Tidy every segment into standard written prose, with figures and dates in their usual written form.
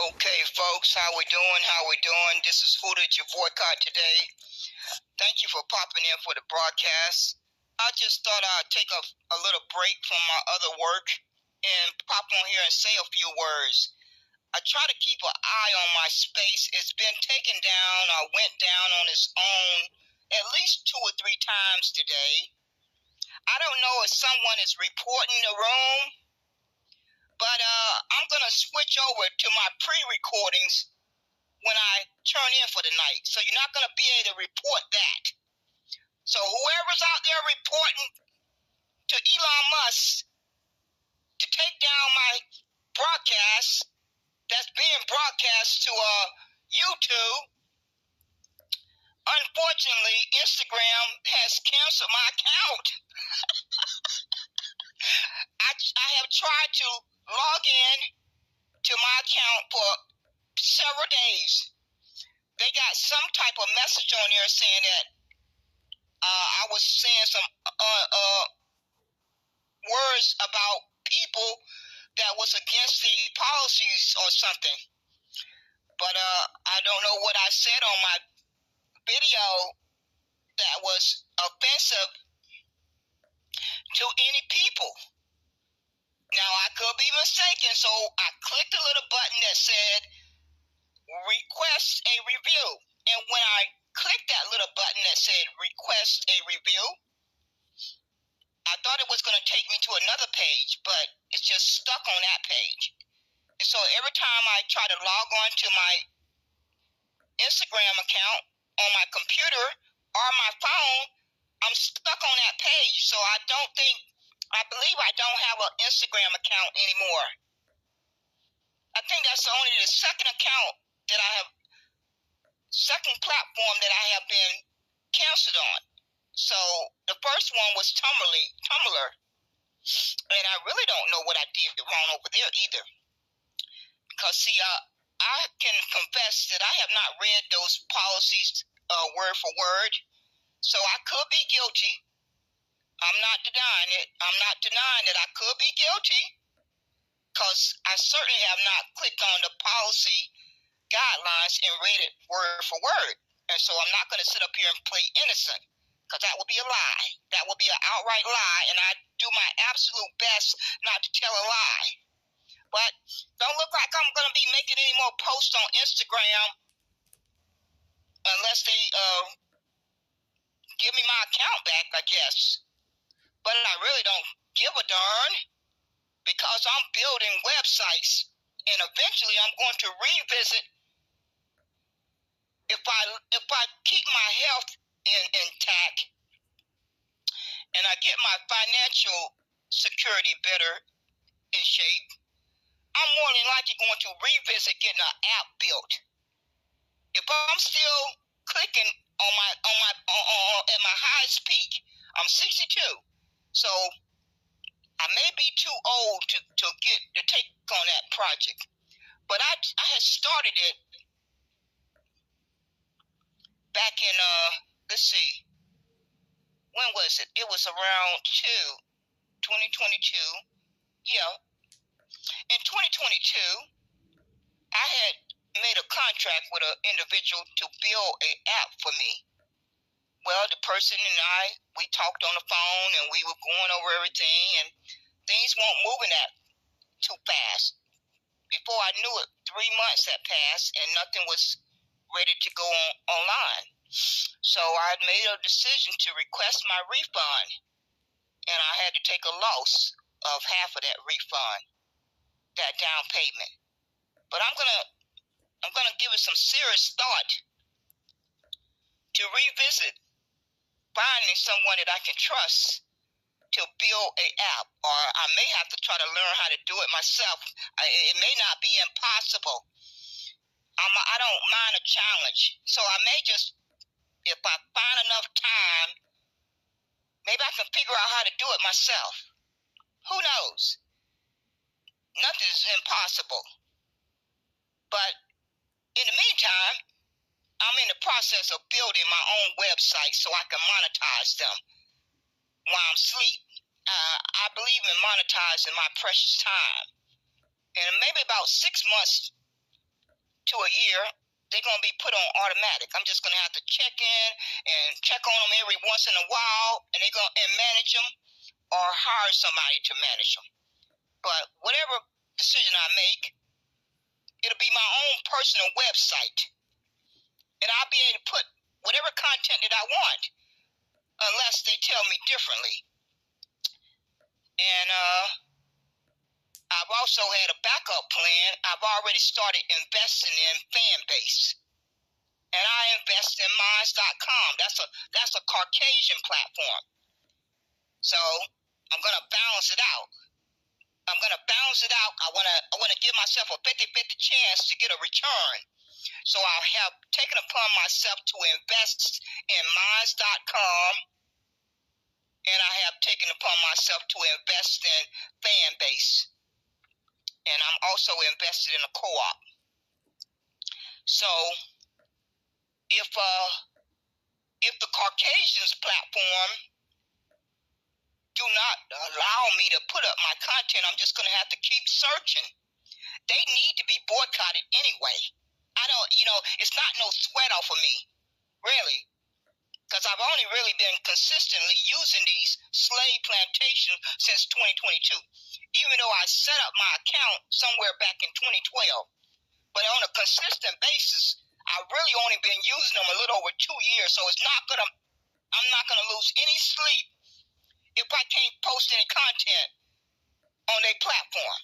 Okay, folks, how we doing? This is Who Did You Boycott Today? Thank you for popping in for the broadcast. I just thought I'd take a little break from my other work and pop on here and say a few words. I try to keep an eye on my space. It's been taken down or went down on its own at least 2 or 3 times today. I don't know if someone is reporting the room, but I'm going to switch over to my pre-recordings when I turn in for the night. So you're not going to be able to report that. So whoever's out there reporting to Elon Musk to take down my broadcast that's being broadcast to YouTube, unfortunately, Instagram has canceled my account. I have tried to log in to my account for several days. They got some type of message on there saying that I was saying some words about people that was against the policies or something. But I don't know what I said on my video that was offensive to any people. Now, I could be mistaken, so I clicked a little button that said request a review. And when I clicked that little button that said request a review, I thought it was going to take me to another page, but it's just stuck on that page. And so every time I try to log on to my Instagram account on my computer or my phone, I'm stuck on that page. So I believe I don't have an Instagram account anymore. I think that's only the second platform that I have been canceled on. So the first one was Tumblr. And I really don't know what I did wrong over there either. Because see, I can confess that I have not read those policies word for word. So I could be guilty. I'm not denying it. I'm not denying that I could be guilty, because I certainly have not clicked on the policy guidelines and read it word for word. And so I'm not going to sit up here and play innocent, because that would be a lie. That would be an outright lie, and I do my absolute best not to tell a lie. But don't look like I'm going to be making any more posts on Instagram unless they give me my account back, I guess. But I really don't give a darn, because I'm building websites, and eventually I'm going to revisit. If I keep my health intact and I get my financial security better in shape, I'm more than likely going to revisit getting an app built. If I'm still clicking at my highest peak, I'm 62. So I may be too old to take on that project. But I had started it back in let's see, when was it? It was around 2022. Yeah. In 2022, I had made a contract with an individual to build an app for me. Well, the person and I, we talked on the phone, and we were going over everything, and things weren't moving that too fast. Before I knew it, 3 months had passed, and nothing was ready to go online. So I had made a decision to request my refund, and I had to take a loss of half of that refund, that down payment. But I'm gonna give it some serious thought to revisit finding someone that I can trust to build a app, or I may have to try to learn how to do it myself. It may not be impossible. I don't mind a challenge, so I may just, if I find enough time, maybe I can figure out how to do it myself. Who knows? Nothing is impossible. But in the meantime, I'm in the process of building my own website so I can monetize them while I'm asleep. I believe in monetizing my precious time. And maybe about 6 months to a year, they're going to be put on automatic. I'm just going to have to check in and check on them every once in a while, and they're going to manage them or hire somebody to manage them. But whatever decision I make, it'll be my own personal website, and I'll be able to put whatever content that I want, unless they tell me differently. And I've also had a backup plan. I've already started investing in fan base. And I invest in Monetize.com. That's a Caucasian platform. So I'm gonna balance it out. I wanna give myself a 50-50 chance to get a return. So I have taken upon myself to invest in Monetize.com, and I have taken upon myself to invest in fan base. And I'm also invested in a co-op. So if the Caucasians platform do not allow me to put up my content, I'm just going to have to keep searching. They need to be boycotted anyway. It's not no sweat off of me, really, because I've only really been consistently using these slave plantations since 2022, even though I set up my account somewhere back in 2012. But on a consistent basis, I've really only been using them a little over 2 years, so I'm not gonna lose any sleep if I can't post any content on their platform,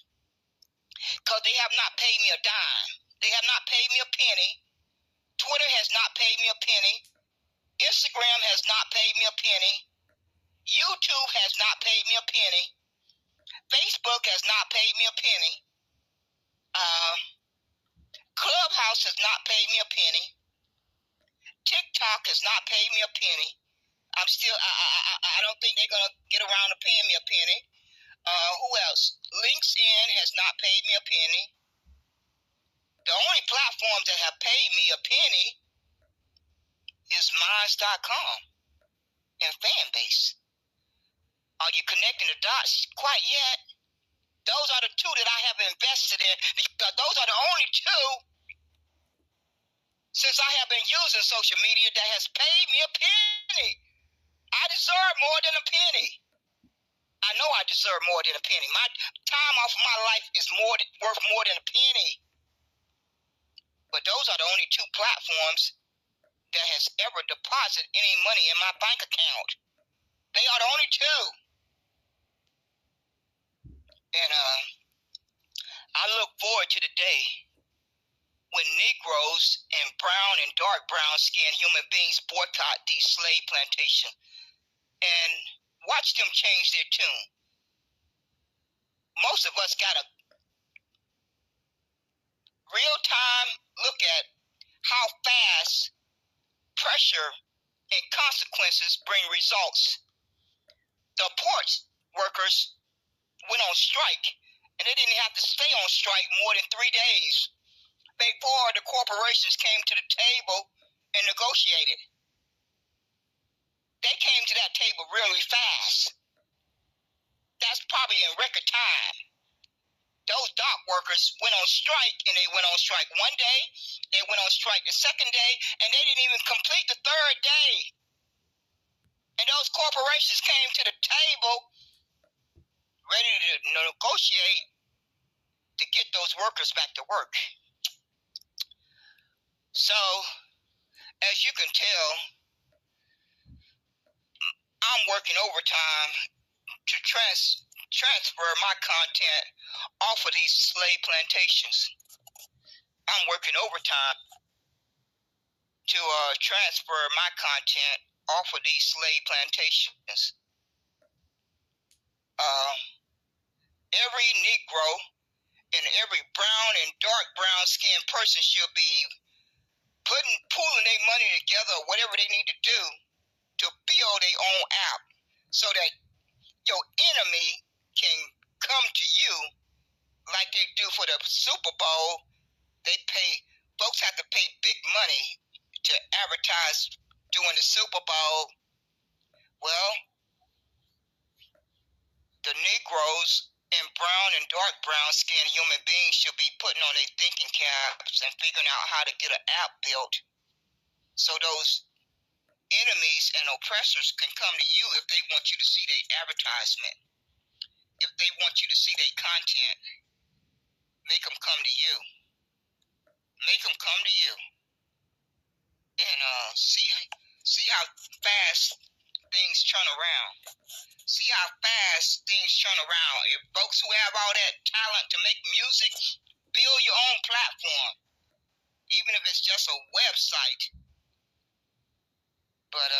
because they have not paid me a dime. They have not paid me a penny. Twitter has not paid me a penny. Instagram has not paid me a penny. YouTube has not paid me a penny. Facebook has not paid me a penny. Clubhouse has not paid me a penny. TikTok has not paid me a penny. I don't think they're gonna get around to paying me a penny. Who else? LinkedIn has not paid me a penny. The only platforms that have paid me a penny is Monetize.com and Fanbase. Are you connecting the dots quite yet? Those are the two that I have invested in, because those are the only two since I have been using social media that has paid me a penny. I deserve more than a penny. I know I deserve more than a penny. My time off of my life is worth more than a penny. But those are the only two platforms that has ever deposited any money in my bank account. They are the only two. And I look forward to the day when Negroes and brown and dark brown skinned human beings boycott these slave plantations and watch them change their tune. Most of us got a real-time look at how fast pressure and consequences bring results. The port workers went on strike, and they didn't have to stay on strike more than 3 days before the corporations came to the table and negotiated. They came to that table really fast. That's probably in record time. Those dock workers went on strike, and they went on strike 1 day, they went on strike the 2nd day, and they didn't even complete the 3rd day. And those corporations came to the table ready to negotiate to get those workers back to work. So, as you can tell, I'm working overtime to transfer my content off of these slave plantations. I'm working overtime to transfer my content off of these slave plantations. Every Negro and every brown and dark brown skinned person should be pooling their money together, whatever they need to do to build their own app, so that your enemy can come to you like they do for the Super Bowl. Folks have to pay big money to advertise during the Super Bowl. Well, the Negroes And brown and dark brown skinned human beings should be putting on their thinking caps and figuring out how to get an app built so those enemies and oppressors can come to you if they want you to see their advertisement. If they want you to see their content, make them come to you. Make them come to you. And see how fast things turn around. See how fast things turn around. If folks who have all that talent to make music, build your own platform, even if it's just a website. But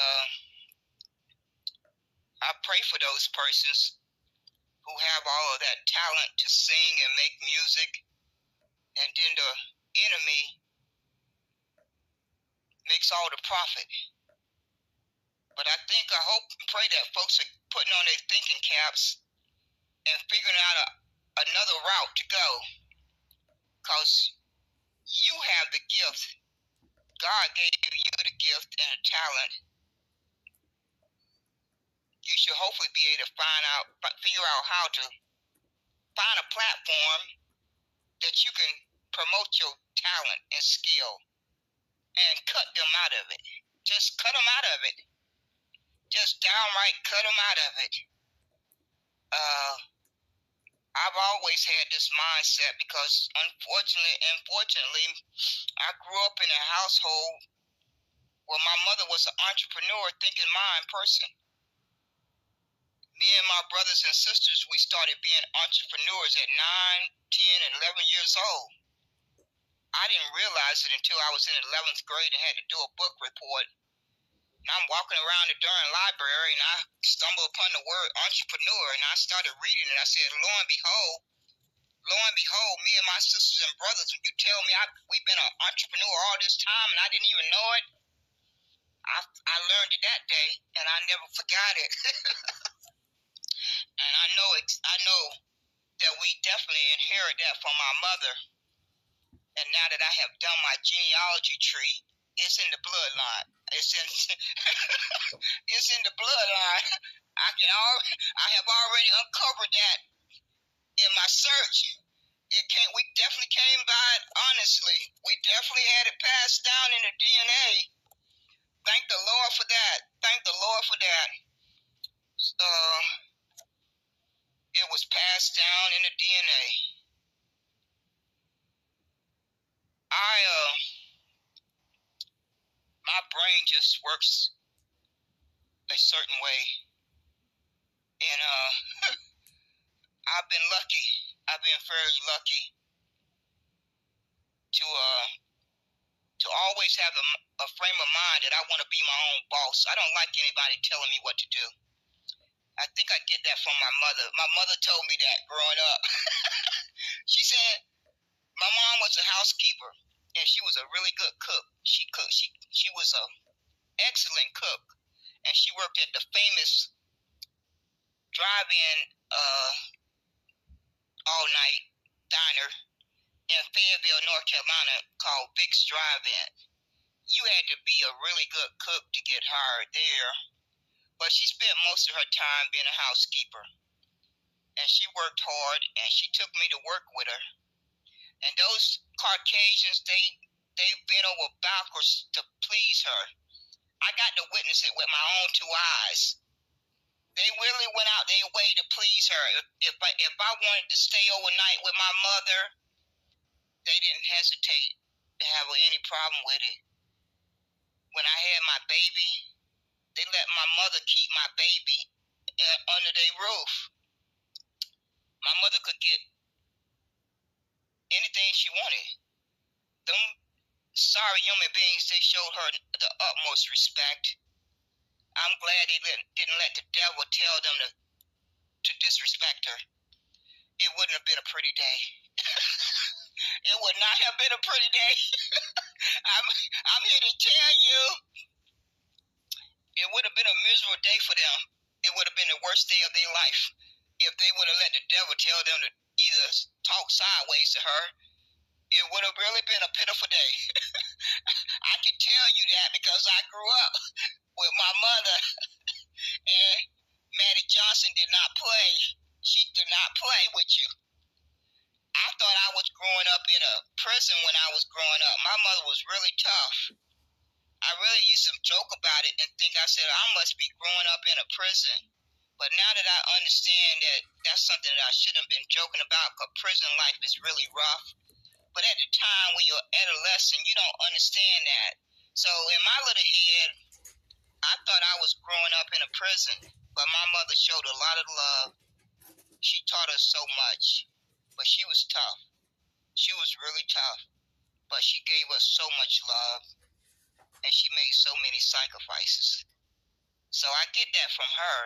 I pray for those persons who have all of that talent to sing and make music, and then the enemy makes all the profit. But I hope and pray that folks are putting on their thinking caps and figuring out another route to go, because you have the gift. God gave you the gift and the talent. You should hopefully be able to figure out how to find a platform that you can promote your talent and skill and cut them out of it. Just cut them out of it. Just downright cut them out of it. I've always had this mindset because unfortunately, I grew up in a household where my mother was an entrepreneur, thinking mind person. Me and my brothers and sisters, we started being entrepreneurs at 9, 10, and 11 years old. I didn't realize it until I was in 11th grade and had to do a book report. And I'm walking around the darn library and I stumbled upon the word entrepreneur, and I started reading it. I said, lo and behold, me and my sisters and brothers, you tell me we've been an entrepreneur all this time and I didn't even know it. I learned it that day and I never forgot it. And I know that we definitely inherit that from our mother. And now that I have done my genealogy tree, it's in the bloodline. It's in it's in the bloodline. I have already uncovered that in my search. We definitely came by it honestly. We definitely had it passed down in the DNA. Thank the Lord for that. Thank the Lord for that. It was passed down in the DNA. My brain just works a certain way, and I've been lucky. I've been very lucky to always have a frame of mind that I want to be my own boss. I don't like anybody telling me what to do. I think I get that from my mother. My mother told me that growing up. She said my mom was a housekeeper, and she was a really good cook. She was an excellent cook, and she worked at the famous drive-in all-night diner in Fayetteville, North Carolina, called Vic's Drive-In. You had to be a really good cook to get hired there, but she spent most of her time being a housekeeper, and she worked hard, and she took me to work with her. And those Caucasians, they bent over backwards to please her. I got to witness it with my own two eyes. They really went out their way to please her. If I wanted to stay overnight with my mother, they didn't hesitate to have any problem with it. When I had my baby, they let my mother keep my baby under their roof. My mother could get anything she wanted. Them sorry human beings, they showed her the utmost respect. I'm glad they didn't let the devil tell them to disrespect her. It wouldn't have been a pretty day. It would not have been a pretty day. I'm here to tell you, it would have been a miserable day for them. It would have been the worst day of their life if they would have let the devil tell them to either talk sideways to her. It would have really been a pitiful day. I can tell you that because I grew up with my mother, and Maddie Johnson did not play. She did not play with you. I thought I was growing up in a prison when I was growing up. My mother was really tough. I really used to joke about it and think, I said, I must be growing up in a prison. But now that I understand that that's something that I shouldn't have been joking about, because prison life is really rough. But at the time when you're adolescent, you don't understand that. So in my little head, I thought I was growing up in a prison. But my mother showed a lot of love. She taught us so much. But she was tough. She was really tough. But she gave us so much love. And she made so many sacrifices. So I get that from her.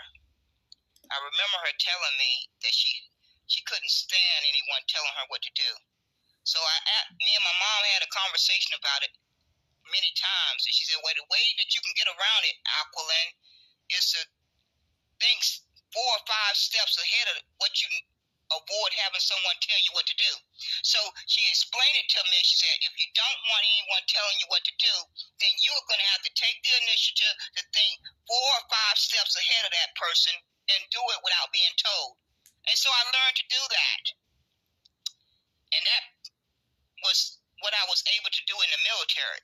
I remember her telling me that she couldn't stand anyone telling her what to do. So me and my mom had a conversation about it many times, and she said, well, the way that you can get around it, Aquilin, is to think 4 or 5 steps ahead of what you avoid having someone tell you what to do. So she explained it to me. She said, if you don't want anyone telling you what to do, then you're going to have to take the initiative to think 4 or 5 steps ahead of that person and do it without being told. And so I learned to do that. And that was what I was able to do in the military.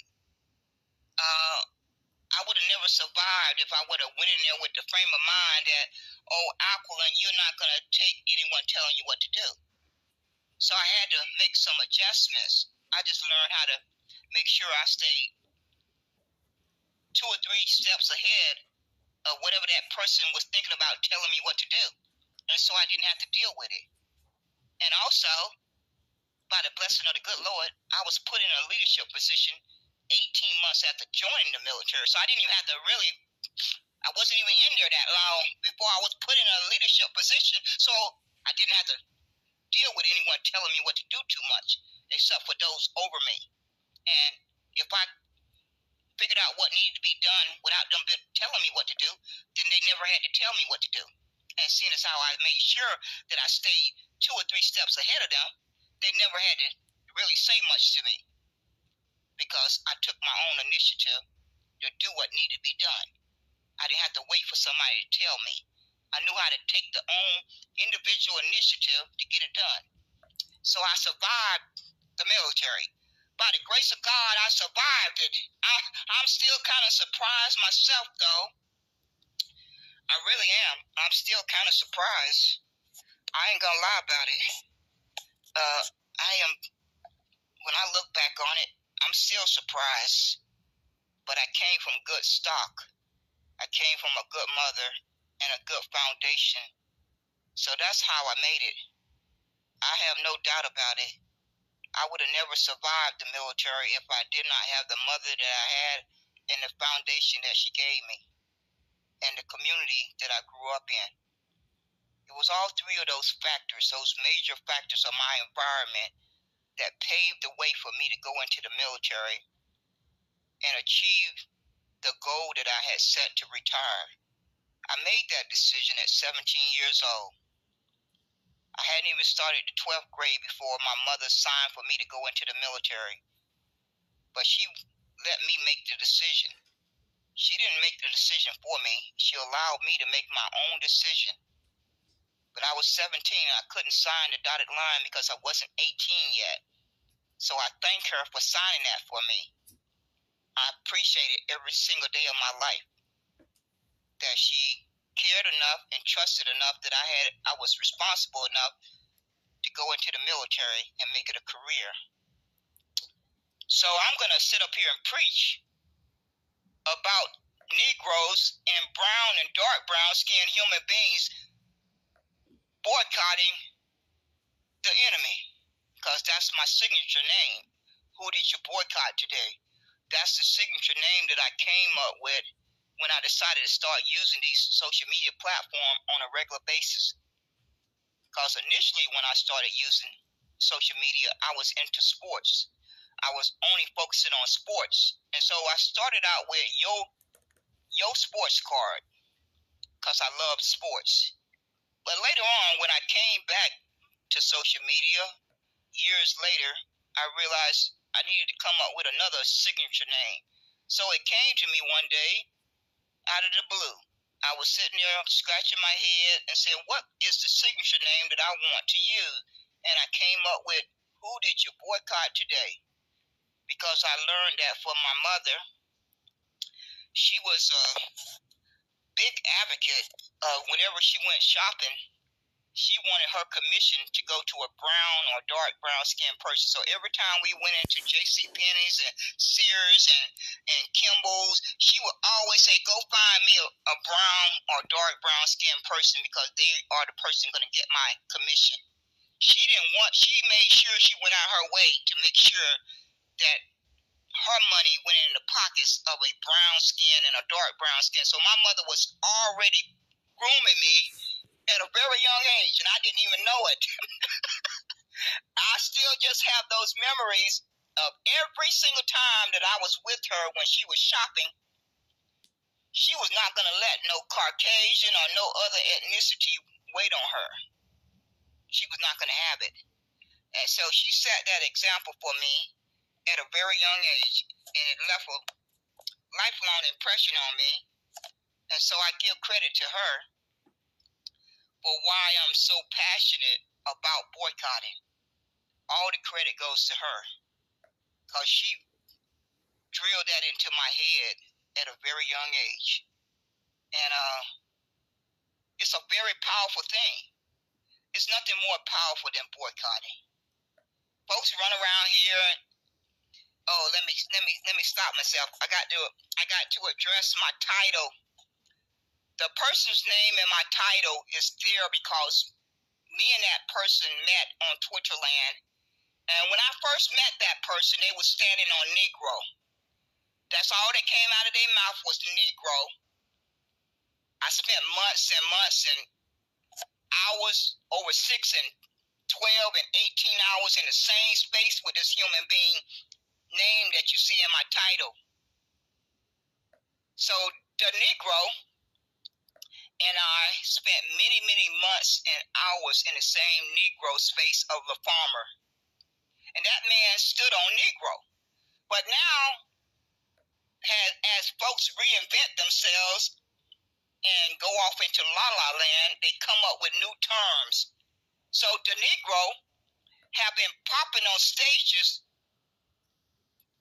I would have never survived if I would have went in there with the frame of mind that, oh, Aquilin, you're not going to take anyone telling you what to do. So I had to make some adjustments. I just learned how to make sure I stayed 2 or 3 steps ahead of whatever that person was thinking about telling me what to do. And so I didn't have to deal with it. And also, by the blessing of the good Lord, I was put in a leadership position 18 months after joining the military. So I didn't even have to I wasn't even in there that long before I was put in a leadership position. So I didn't have to deal with anyone telling me what to do too much, except for those over me. And if I figured out what needed to be done without them telling me what to do, then they never had to tell me what to do. And seeing as how I made sure that I stayed 2 or 3 steps ahead of them, they never had to really say much to me, because I took my own initiative to do what needed to be done. I didn't have to wait for somebody to tell me. I knew how to take the own individual initiative to get it done. So I survived the military. By the grace of God, I survived it. I'm still kind of surprised myself, though. I really am. I'm still kind of surprised. I ain't gonna lie about it. When I look back on it, I'm still surprised. But I came from good stock. I came from a good mother and a good foundation. So that's how I made it. I have no doubt about it. I would have never survived the military if I did not have the mother that I had and the foundation that she gave me and the community that I grew up in. It was all 3 of those factors, those major factors of my environment, that paved the way for me to go into the military and achieve the goal that I had set to retire. I made that decision at 17 years old. I hadn't even started the 12th grade before my mother signed for me to go into the military. But she let me make the decision. She didn't make the decision for me. She allowed me to make my own decision. But I was 17 and I couldn't sign the dotted line because I wasn't 18 yet. So I thank her for signing that for me. I appreciate it every single day of my life, that she cared enough and trusted enough that I was responsible enough to go into the military and make it a career. So I'm going to sit up here and preach about Negroes and brown and dark brown skinned human beings boycotting the enemy, because that's my signature name. Who did you boycott today? That's the signature name that I came up with when I decided to start using these social media platforms on a regular basis. Because initially when I started using social media, I was into sports. I was only focusing on sports. And so I started out with Yo Sports Card, because I loved sports. But later on, when I came back to social media, years later, I realized I needed to come up with another signature name. So it came to me one day out of the blue. I was sitting there scratching my head and said, what is the signature name that I want to use? And I came up with, who did you boycott today? Because I learned that from my mother. She was a big advocate of whenever she went shopping, she wanted her commission to go to a brown or dark brown skinned person. So every time we went into J.C. Penney's and Sears and Kimball's, she would always say, go find me a brown or dark brown skinned person because they are the person going to get my commission. She made sure she went out her way to make sure that her money went in the pockets of a brown skin and a dark brown skin. So my mother was already grooming me at a very young age, and I didn't even know it. I still just have those memories of every single time that I was with her when she was shopping. She was not going to let no Caucasian or no other ethnicity wait on her. She was not going to have it. And so she set that example for me at a very young age, and it left a lifelong impression on me. And so I give credit to her for why I'm so passionate about boycotting. All the credit goes to her because she drilled that into my head at a very young age. And it's a very powerful thing. It's nothing more powerful than boycotting. Folks run around here and, let me stop myself. I got to address my title. The person's name in my title is there because me and that person met on Twitterland. And when I first met that person, they were standing on Negro. That's all that came out of their mouth was Negro. I spent months and months and hours, over 6 and 12 and 18 hours in the same space with this human being name that you see in my title. So the Negro and I spent many, many months and hours in the same Negro space of the farmer. And that man stood on Negro. But now, as folks reinvent themselves and go off into la-la land, they come up with new terms. So the Negro have been popping on stages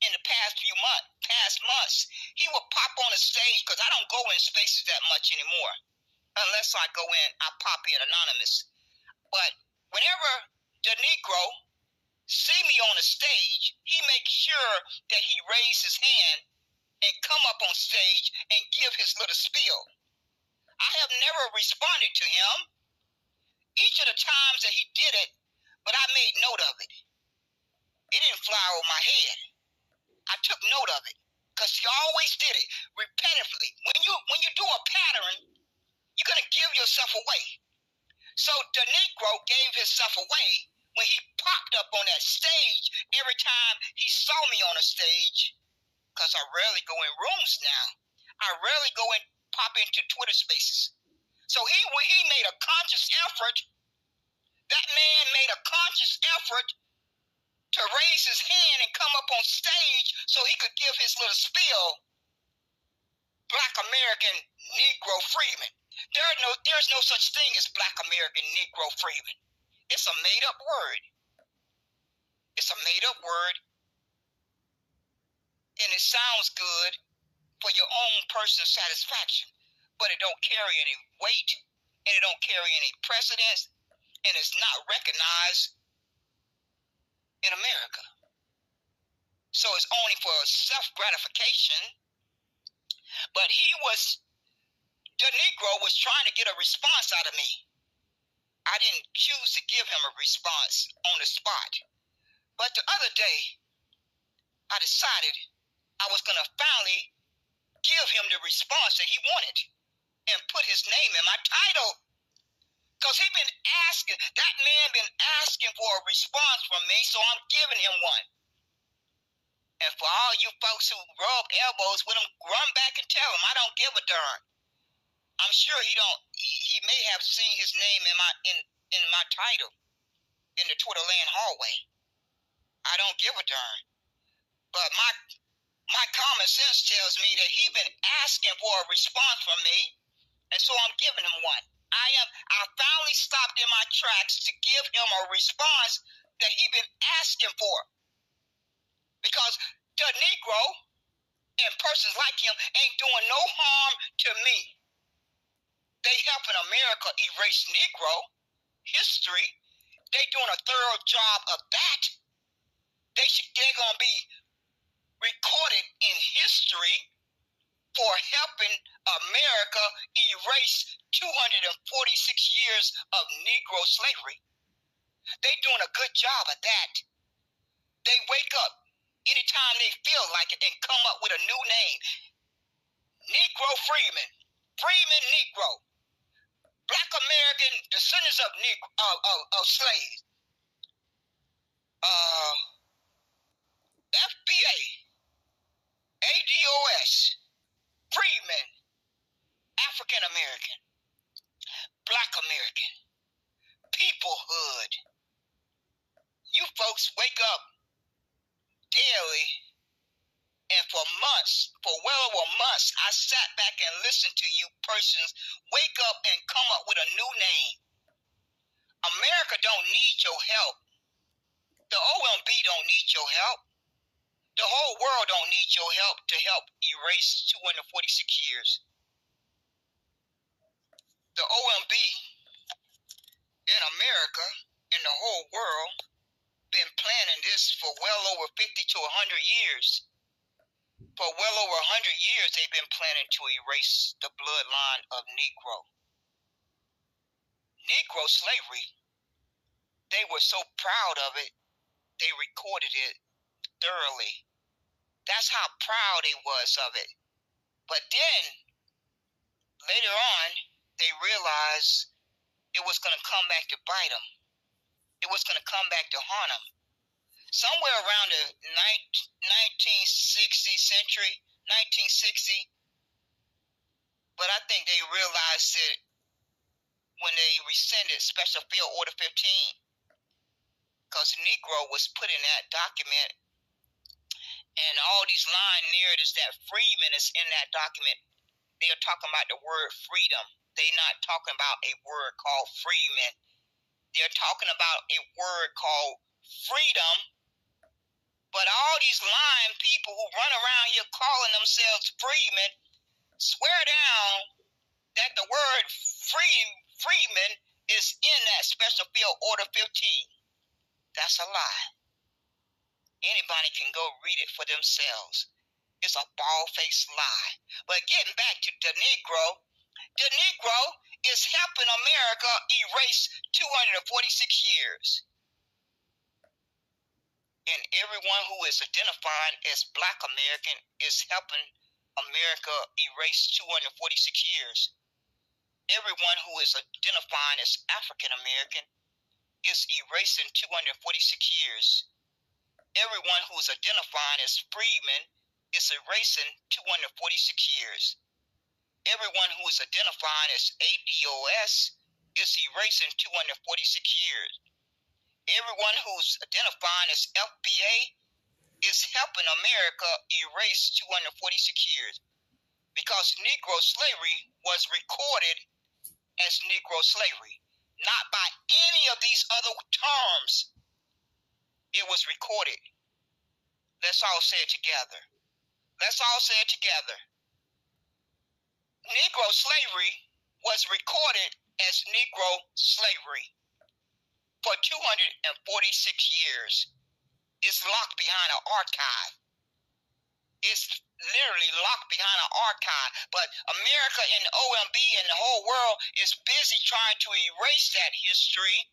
in the past months. He will pop on a stage because I don't go in spaces that much anymore. Unless I go in, I pop in anonymous. But whenever the Negro see me on a stage, he makes sure that he raise his hand and come up on stage and give his little spiel. I have never responded to him each of the times that he did it, but I made note of it. It didn't fly over my head. I took note of it because he always did it repetitively. When you do a pattern, you're going to give yourself away. So the Negro gave himself away when he popped up on that stage every time he saw me on a stage, because I rarely go in rooms now. I rarely go and pop into Twitter spaces. So he made a conscious effort. That man made a conscious effort to raise his hand and come up on stage so he could give his little spiel. Black American Negro freedmen. There's no such thing as Black American Negro freedmen. It's a made-up word. It's a made-up word, and it sounds good for your own personal satisfaction, but it don't carry any weight, and it don't carry any precedence, and it's not recognized in America. So it's only for self-gratification. But the Negro was trying to get a response out of me. I didn't choose to give him a response on the spot. But the other day, I decided I was going to finally give him the response that he wanted and put his name in my title. Because that man been asking for a response from me, so I'm giving him one. And for all you folks who rub elbows with him, run back and tell him I don't give a darn. I'm sure he may have seen his name in my title in the Twitterland hallway. I don't give a darn. But my common sense tells me that he's been asking for a response from me And so I'm giving him one. I finally stopped in my tracks to give him a response that he been asking for. Because the Negro and persons like him ain't doing no harm to me. They helping America erase Negro history. They doing a thorough job of that. They're gonna be recorded in history for helping America erase 246 years of Negro slavery. They doing a good job of that. They wake up anytime they feel like it and come up with a new name. Negro Freeman, Freeman Negro, Black American descendants of slaves, FBA, ADOS, Freeman, African American, Black American, Peoplehood. You folks wake up daily, and for months, for well over months, I sat back and listened to you persons wake up and come up with a new name. America don't need your help. The OMB don't need your help. The whole world don't need your help to help erase 246 years. The OMB in America and the whole world been planning this for well over 50 to 100 years. For well over 100 years, they've been planning to erase the bloodline of Negro. Negro slavery, they were so proud of it, they recorded it thoroughly. That's how proud they was of it. But then, later on, they realized it was going to come back to bite them. It was going to come back to haunt them. Somewhere around the 1960 century, 1960, but I think they realized it when they rescinded Special Field Order 15, because Negro was put in that document, and all these line narratives that Freeman is in that document, they are talking about the word freedom. They're not talking about a word called Freeman. They're talking about a word called freedom. But all these lying people who run around here calling themselves freemen swear down that the word freeman is in that Special Field Order 15. That's a lie. Anybody can go read it for themselves. It's a bald-faced lie. But getting back to the Negro is helping America erase 246 years. And everyone who is identified as Black American is helping America erase 246 years. Everyone who is identified as African American is erasing 246 years. Everyone who is identified as freeman is erasing 246 years. Everyone who is identified as ADOS is erasing 246 years. Everyone who's identified as FBA is helping America erase 246 years, because Negro slavery was recorded as Negro slavery, not by any of these other terms. It was recorded. Let's all say it together. Let's all say it together. Negro slavery was recorded as Negro slavery for 246 years. It's locked behind an archive. It's literally locked behind an archive. But America and the OMB and the whole world is busy trying to erase that history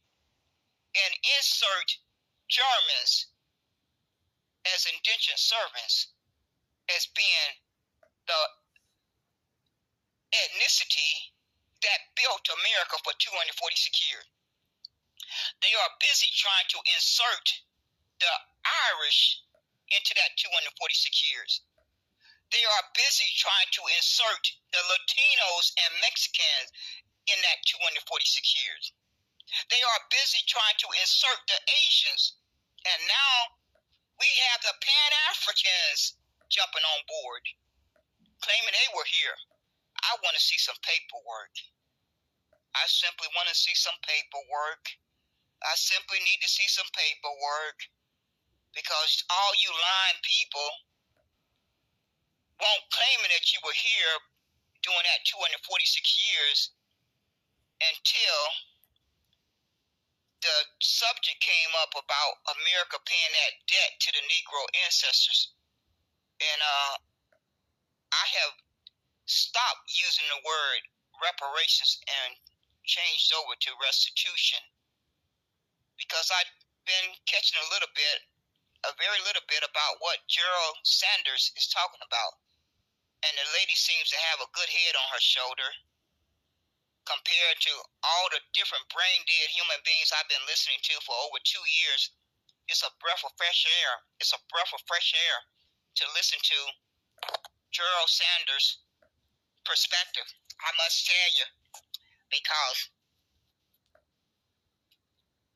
and insert Germans as indentured servants as being the ethnicity that built America for 246 years. They are busy trying to insert the Irish into that 246 years. They are busy trying to insert the Latinos and Mexicans in that 246 years. They are busy trying to insert the Asians. And now we have the Pan-Africans jumping on board, claiming they were here. I want to see some paperwork. I simply want to see some paperwork. I simply need to see some paperwork, because all you lying people won't claiming that you were here during that 246 years until the subject came up about America paying that debt to the Negro ancestors. And I have stopped using the word reparations and changed over to restitution, because I've been catching a very little bit about what Gerald Sanders is talking about. And the lady seems to have a good head on her shoulder compared to all the different brain dead human beings I've been listening to for over 2 years. It's a breath of fresh air. It's a breath of fresh air to listen to Gerald Sanders' perspective, I must tell you, because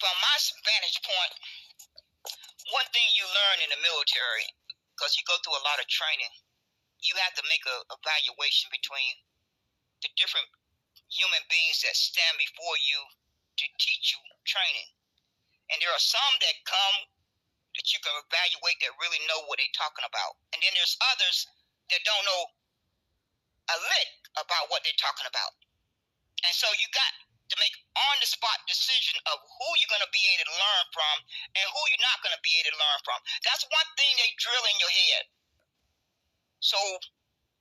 from my vantage point, one thing you learn in the military, because you go through a lot of training, you have to make an evaluation between the different human beings that stand before you to teach you training. And there are some that come that you can evaluate that really know what they're talking about. And then there's others that don't know a lick about what they're talking about. And so you got to make on-the-spot decision of who you're going to be able to learn from and who you're not going to be able to learn from. That's one thing they drill in your head. So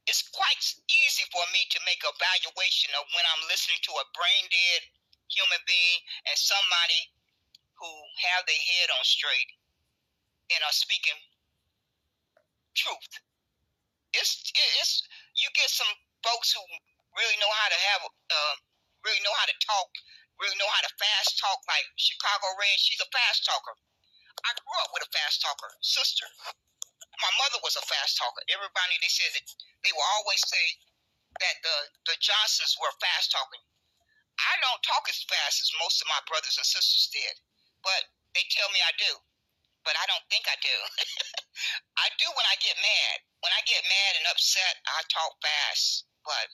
it's quite easy for me to make an evaluation of when I'm listening to a brain-dead human being and somebody who have their head on straight and are speaking truth. It's you get some folks who really know how to really know how to talk, really know how to fast talk, like Chicago Red. She's a fast talker. I grew up with a fast talker sister. My mother was a fast talker. Everybody, they said that they will always say that the Johnsons were fast talking. I don't talk as fast as most of my brothers and sisters did, but they tell me I do. But I don't think I do. I do when I get mad. When I get mad and upset, I talk fast. But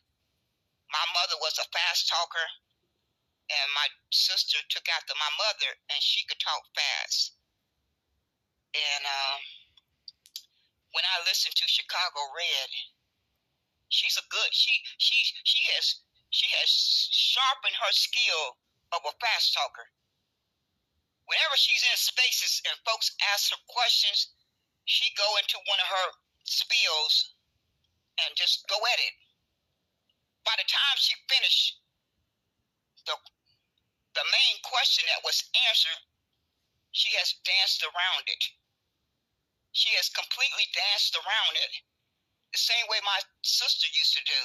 my mother was a fast talker, and my sister took after my mother, and she could talk fast. And when I listen to Chicago Red, she's a good. She has sharpened her skill of a fast talker. Whenever she's in spaces and folks ask her questions, she go into one of her spills and just go at it. By the time she finished the main question that was answered, she has danced around it. She has completely danced around it, the same way my sister used to do,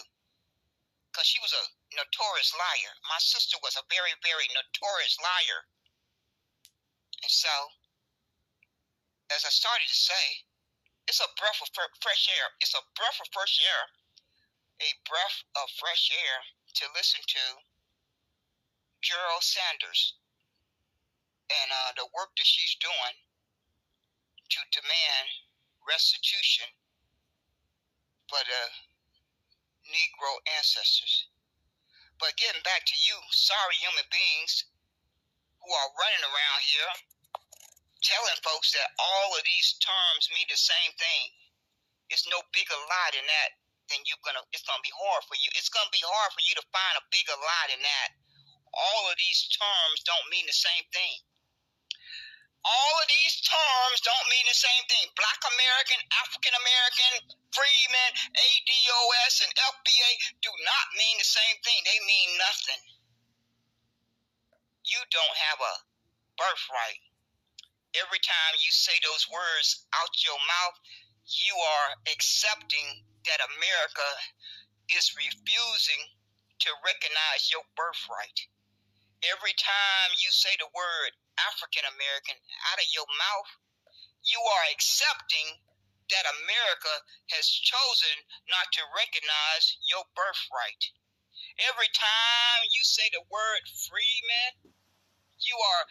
because she was a notorious liar. My sister was a very, very notorious liar. And so, as I started to say, it's a breath of fresh air. It's a breath of fresh air. A breath of fresh air to listen to Gerald Sanders and the work that she's doing to demand restitution for the Negro ancestors. But getting back to you, sorry human beings who are running around here telling folks that all of these terms mean the same thing. It's no bigger lie than that. Then it's gonna be hard for you. It's gonna be hard for you to find a bigger lie than that. All of these terms don't mean the same thing. All of these terms don't mean the same thing. Black American, African American, freeman, ADOS, and FBA do not mean the same thing. They mean nothing. You don't have a birthright. Every time you say those words out your mouth, you are accepting that America is refusing to recognize your birthright. Every time you say the word African American out of your mouth, you are accepting that America has chosen not to recognize your birthright. Every time you say the word freeman, you are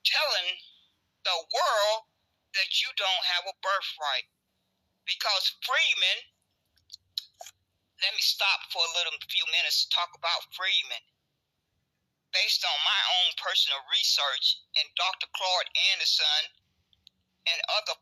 telling the world that you don't have a birthright, because freemen let me stop for a few minutes to talk about freedmen. Based on my own personal research and Dr. Claude Anderson and other